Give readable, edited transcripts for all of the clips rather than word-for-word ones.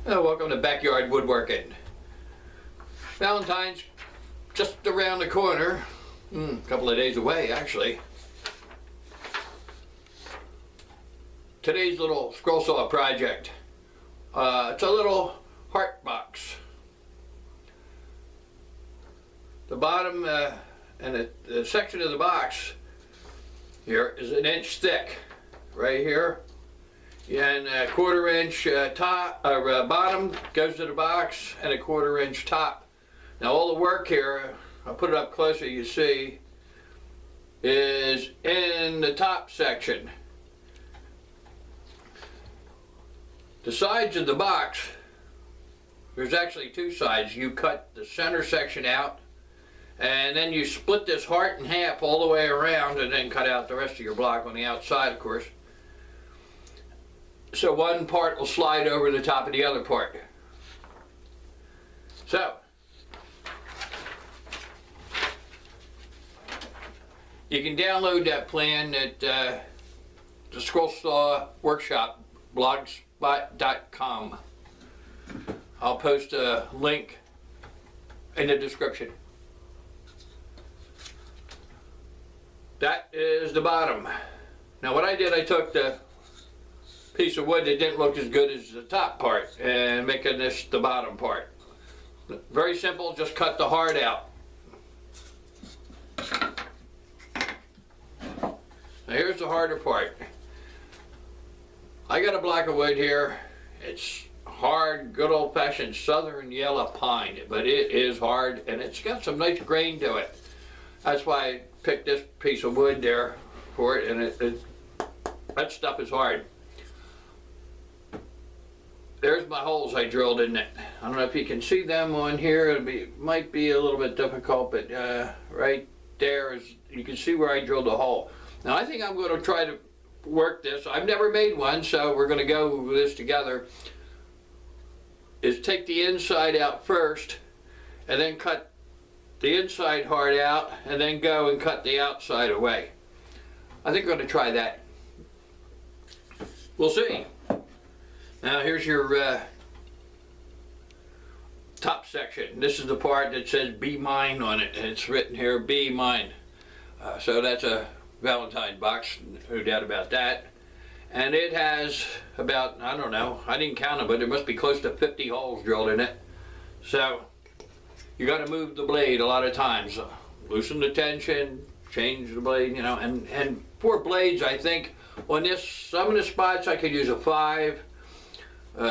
Welcome to Backyard Woodworking. Valentine's just around the corner, a couple of days away actually. Today's little scroll saw project, it's a little heart box. The bottom and the section of the box here is an inch thick, right here. And a 1/4 inch bottom goes to the box, and a 1/4 inch top. Now all the work here, I'll put it up closer, you see, is in the top section. The sides of the box, there's actually two sides. You cut the center section out, and then you split this heart in half all the way around, and then cut out the rest of your block on the outside, of course. So one part will slide over the top of the other part. So, you can download that plan at the Scroll Saw Workshop, blogspot.com. I'll post a link in the description. That is the bottom. Now what I did, I took the piece of wood that didn't look as good as the top part and making this the bottom part. Very simple, just cut the heart out. Now here's the harder part. I got a block of wood here. It's hard, good old-fashioned southern yellow pine, but it is hard and it's got some nice grain to it. That's why I picked this piece of wood there for it, and that stuff is hard. There's my holes I drilled in it. I don't know if you can see them on here. It might be a little bit difficult, but right there is, you can see where I drilled a hole. Now I think I'm going to try to work this. I've never made one, so we're going to go with this together. Is take the inside out first, and then cut the inside heart out, and then go and cut the outside away. I think I'm going to try that. We'll see. Now here's your top section. This is the part that says "Be Mine" on it, and it's written here, "Be Mine." So that's a Valentine box, no doubt about that. And it has about, I don't know, I didn't count them, but there must be close to 50 holes drilled in it. So you got to move the blade a lot of times. Loosen the tension, change the blade, you know, and for blades, I think on this, some of the spots I could use a 5.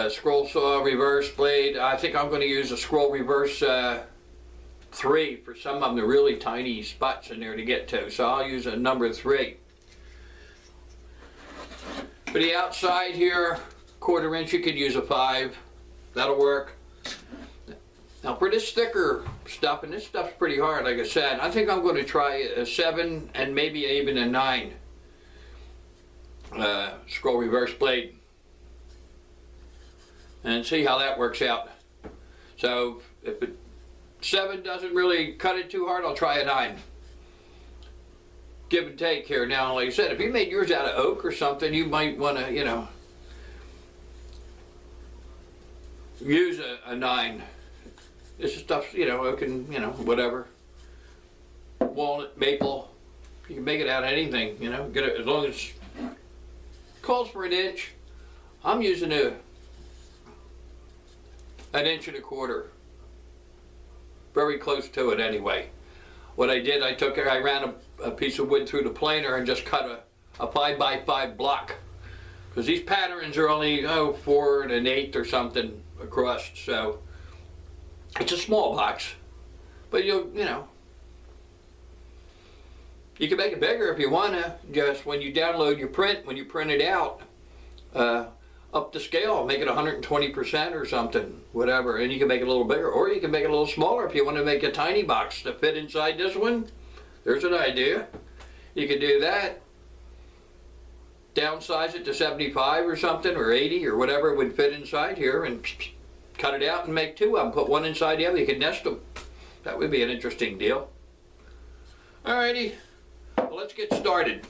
Scroll saw reverse blade. I think I'm going to use a scroll reverse 3 for some of them, the really tiny spots in there to get to. So I'll use a number 3. For the outside here, 1/4 inch, you could use a 5. That'll work. Now for this thicker stuff, and this stuff's pretty hard, like I said, I think I'm going to try a 7 and maybe even a 9 scroll reverse blade, and see how that works out. So if 7 doesn't really cut it too hard, I'll try a 9. Give and take here. Now, like I said, if you made yours out of oak or something, you might want to, you know, use a 9. This is stuff, you know, oak and, you know, whatever. Walnut, maple, you can make it out of anything, you know, get it, as long as it calls for an inch. I'm using an 1 1/4 inch. Very close to it anyway. What I did, I ran a piece of wood through the planer and just cut a 5x5 block. Because these patterns are only, 4 1/8 or something across, so it's a small box. But you know, you can make it bigger if you want to. Just when you download your print, when you print it out, up to scale, make it 120% or something, whatever, and you can make it a little bigger, or you can make it a little smaller if you want to make a tiny box to fit inside this one. There's an idea. You could do that. Downsize it to 75 or something, or 80 or whatever would fit inside here, and cut it out and make 2 of them. Put one inside the other. You could nest them. That would be an interesting deal. Alrighty, well, let's get started.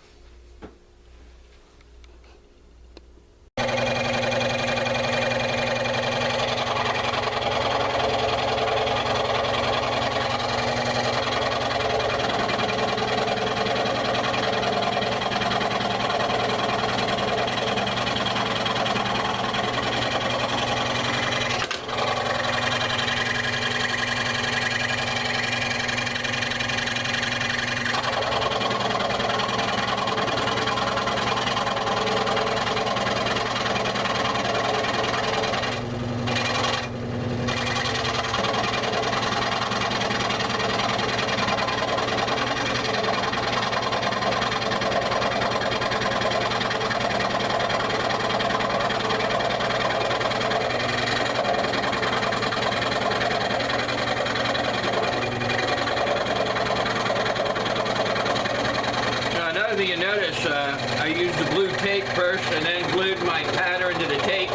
tape first and then glued my pattern to the tape.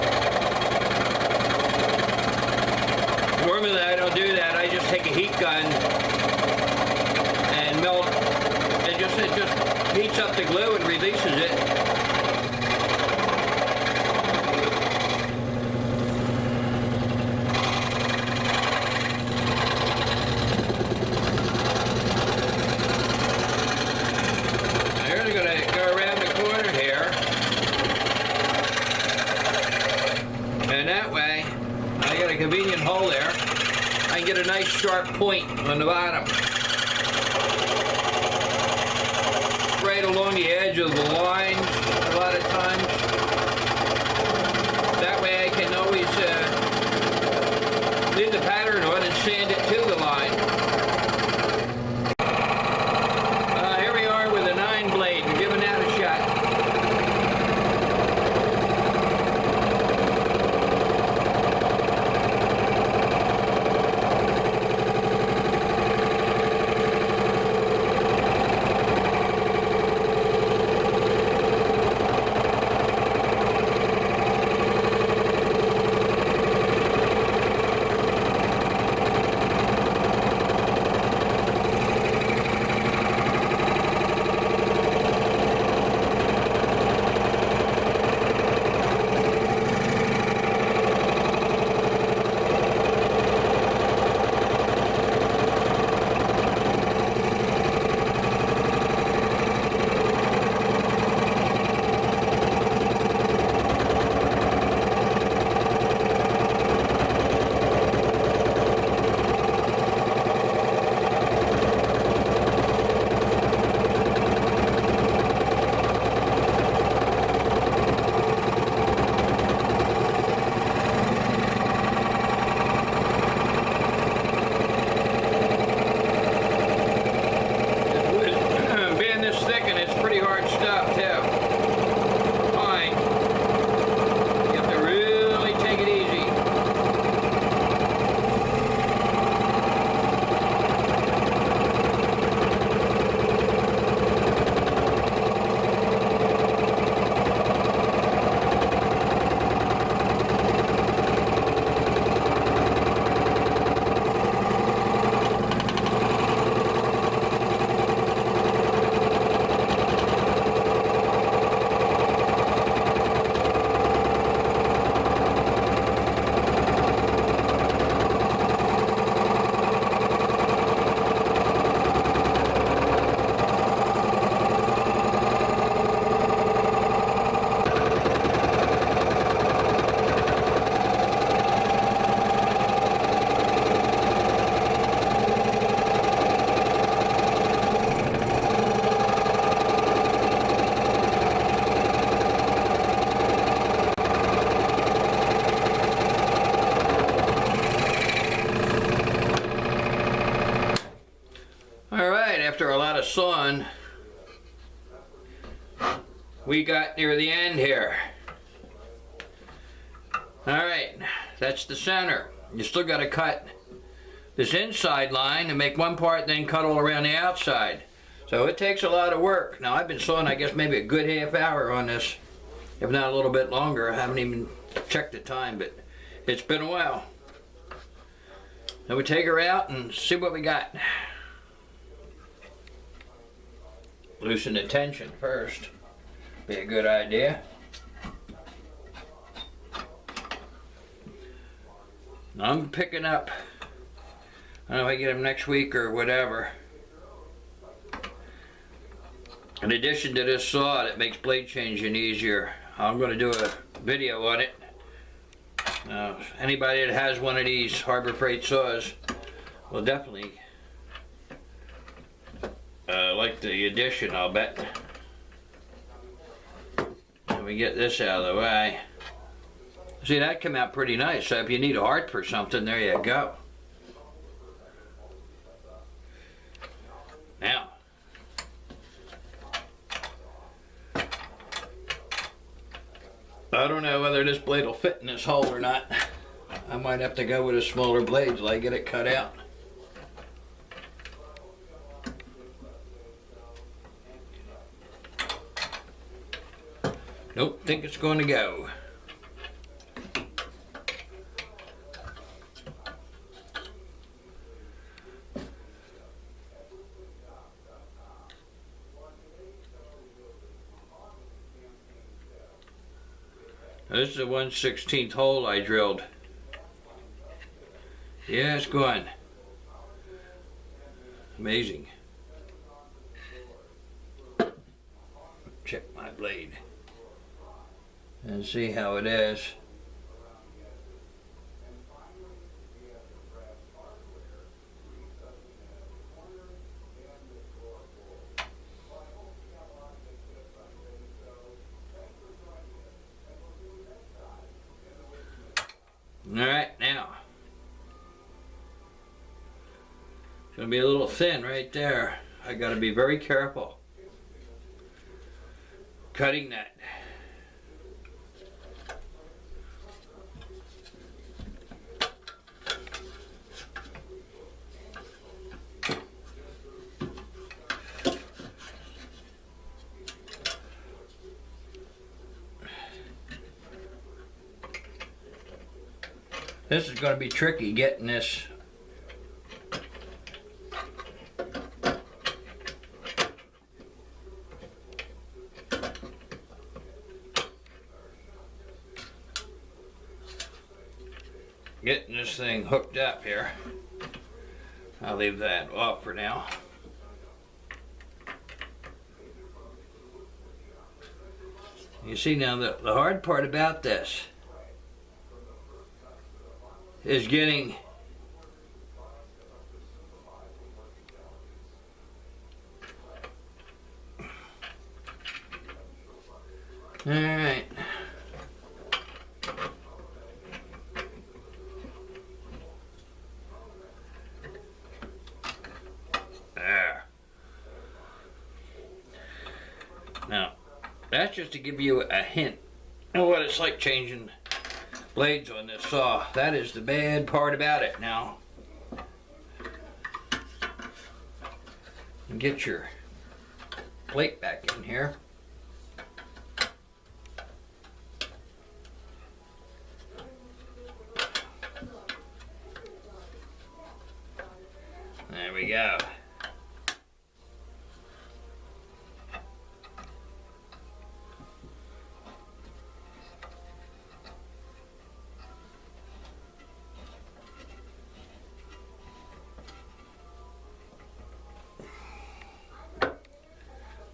Normally I don't do that. I just take a heat gun and melt. It just heats up the glue and releases it. Convenient hole there. I can get a nice sharp point on the bottom. Right along the edge of the lines a lot of times. That way I can always leave the pattern on and sand it to the line. Here we are with a 9 blade and giving that a shot. After a lot of sawing, we got near the end here. Alright, that's the center. You still got to cut this inside line and make one part, then cut all around the outside. So it takes a lot of work. Now I've been sawing, I guess, maybe a good half hour on this, if not a little bit longer. I haven't even checked the time, but it's been a while. Now we take her out and see what we got. Loosen the tension first. Be a good idea. I'm picking up, I don't know if I get them next week or whatever. In addition to this saw that makes blade changing easier, I'm going to do a video on it. Now, anybody that has one of these Harbor Freight saws will definitely like the addition, I'll bet. Let me get this out of the way. See, that came out pretty nice. So if you need a heart for something, there you go. Now, I don't know whether this blade will fit in this hole or not. I might have to go with a smaller blade till I get it cut out. Nope, think it's going to go. This is the 1/16 hole I drilled. Yeah, it's going. Amazing. Check my blade and see how it is. All right, now it's going to be a little thin right there. I got to be very careful cutting that. This is going to be tricky getting this thing hooked up here. I'll leave that off for now. You see now the hard part about this is getting all right. There. Now, that's just to give you a hint of what it's like changing blades on this saw. That is the bad part about it. Now, get your plate back in here. There we go.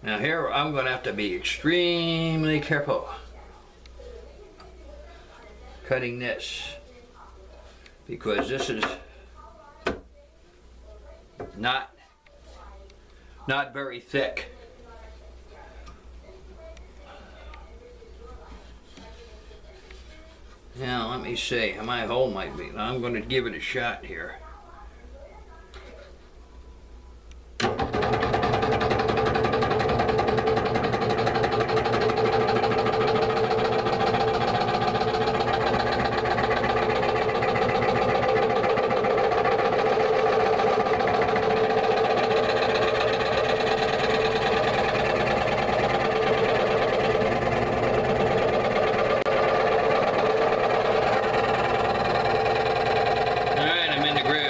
Now here I'm going to have to be extremely careful cutting this, because this is not very thick. Now let me see, my hole might be, I'm going to give it a shot here. I'm in the groove.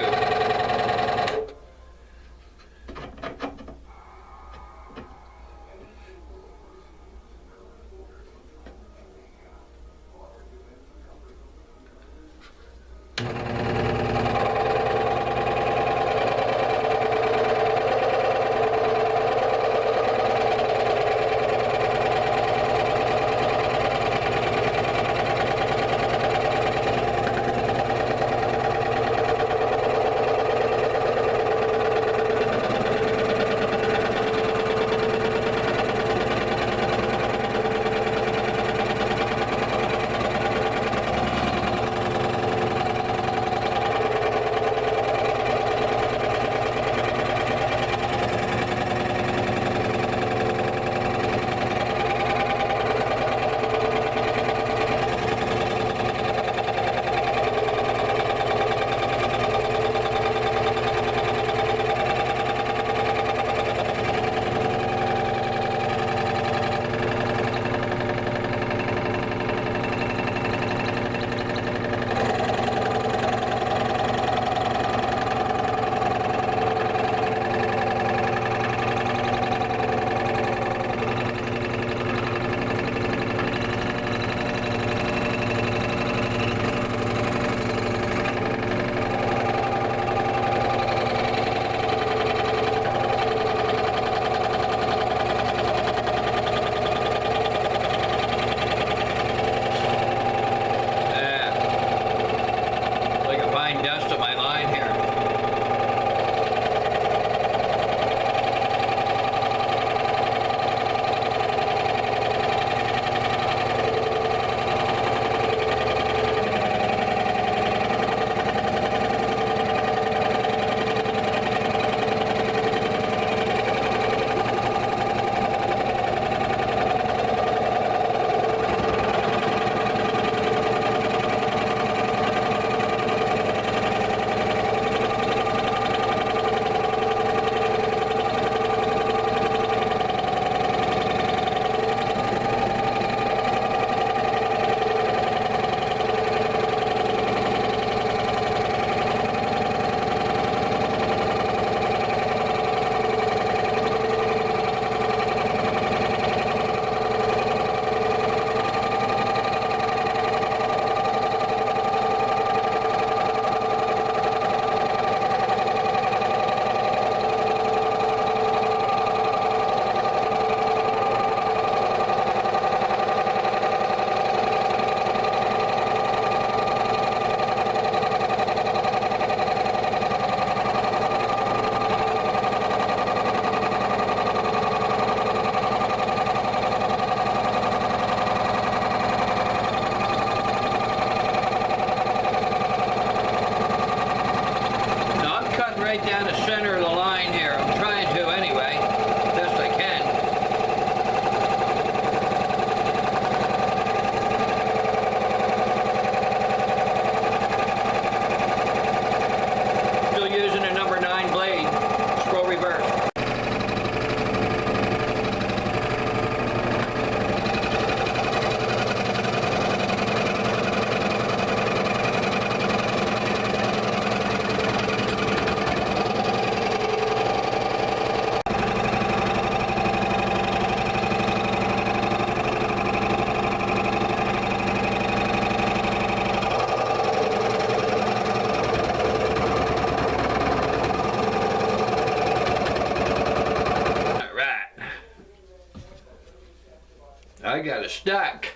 got a stack.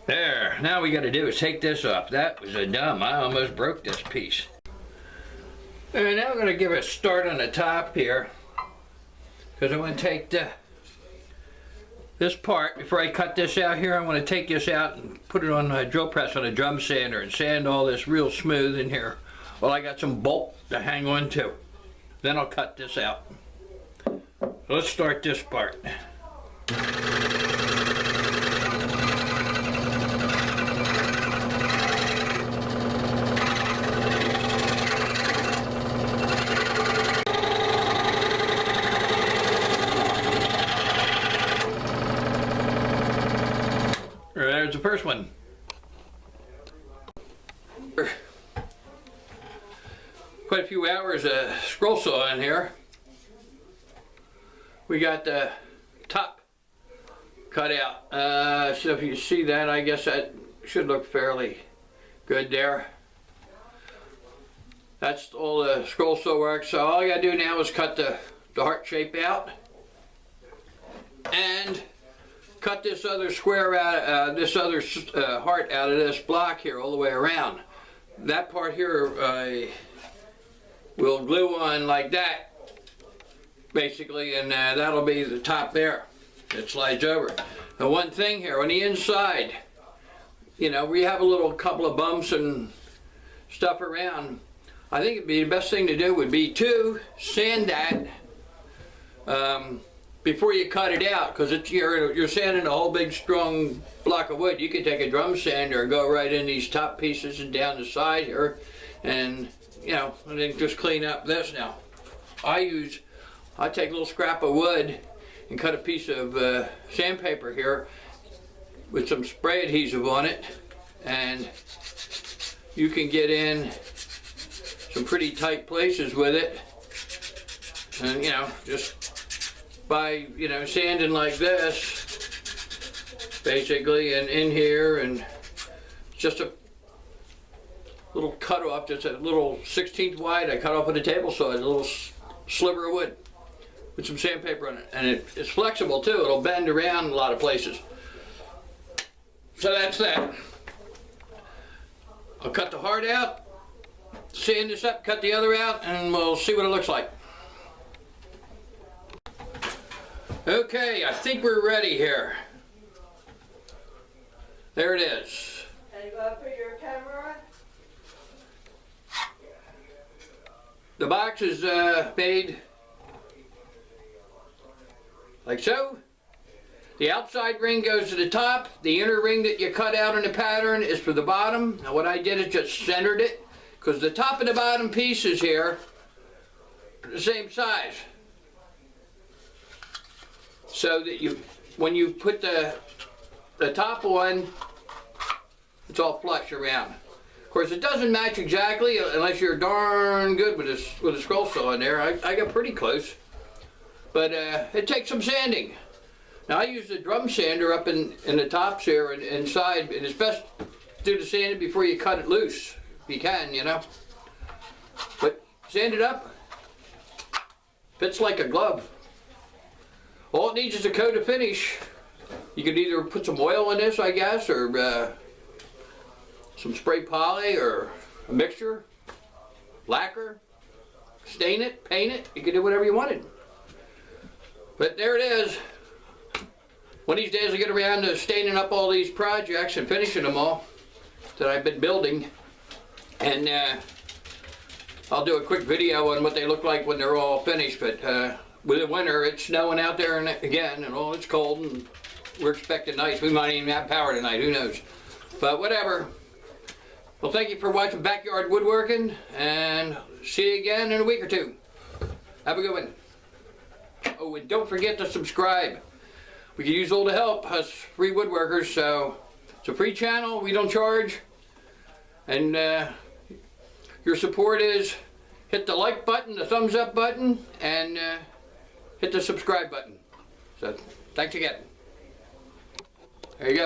There, now we got to do is take this off. That was a dumb, I almost broke this piece. And now I'm going to give it a start on the top here, because I want to take this part, before I cut this out here, I want to take this out and put it on a drill press on a drum sander and sand all this real smooth in here. Well, I got some bolt to hang on to. Then I'll cut this out. So let's start this part. There's the first one. Quite a few hours of scroll saw in here. We got the top cut out. So if you see that, I guess that should look fairly good there. That's all the scroll saw work. So all I gotta do now is cut the heart shape out and cut this other square out, this other heart out of this block here all the way around. That part here I will glue on like that, basically, and that'll be the top there. It slides over. The one thing here on the inside, you know, we have a little couple of bumps and stuff around. I think it'd be the best thing to do would be to sand that before you cut it out, because you're sanding a whole big strong block of wood. You can take a drum sander and go right in these top pieces and down the side here, and you know, and then just clean up this. Now I take a little scrap of wood and cut a piece of sandpaper here with some spray adhesive on it, and you can get in some pretty tight places with it, and you know, just by, you know, sanding like this, basically, and in here, and just a little cut off, just a little 1/16 wide. I cut off with a table saw, a little sliver of wood with some sandpaper on it, and it's flexible too. It'll bend around in a lot of places. So that's that. I'll cut the heart out, sand this up, cut the other out, and we'll see what it looks like. Okay, I think we're ready here. There it is. And you go put your camera on? The box is made like so. The outside ring goes to the top. The inner ring that you cut out in the pattern is for the bottom. Now what I did is just centered it, because the top and the bottom pieces here are the same size. So that when you put the top on, it's all flush around. Of course, it doesn't match exactly unless you're darn good with a scroll saw in there. I got pretty close, but it takes some sanding. Now I use the drum sander up in the tops here and inside, and it's best to do the sanding before you cut it loose, if you can, you know. But sand it up, fits like a glove. All it needs is a coat of finish. You could either put some oil in this, I guess, or some spray poly, or a mixture, lacquer, stain it, paint it. You can do whatever you wanted. But there it is. One of these days I'll get around to staining up all these projects and finishing them all that I've been building. And I'll do a quick video on what they look like when they're all finished. But with the winter, it's snowing out there again, and it's cold, and we're expecting ice. We might even have power tonight, who knows. But whatever. Well, thank you for watching Backyard Woodworking, and see you again in a week or two. Have a good one. Oh, and don't forget to subscribe. We can use all the help, us free woodworkers, so it's a free channel, we don't charge. And your support is hit the like button, the thumbs up button, and hit the subscribe button. So, thanks again. There you go.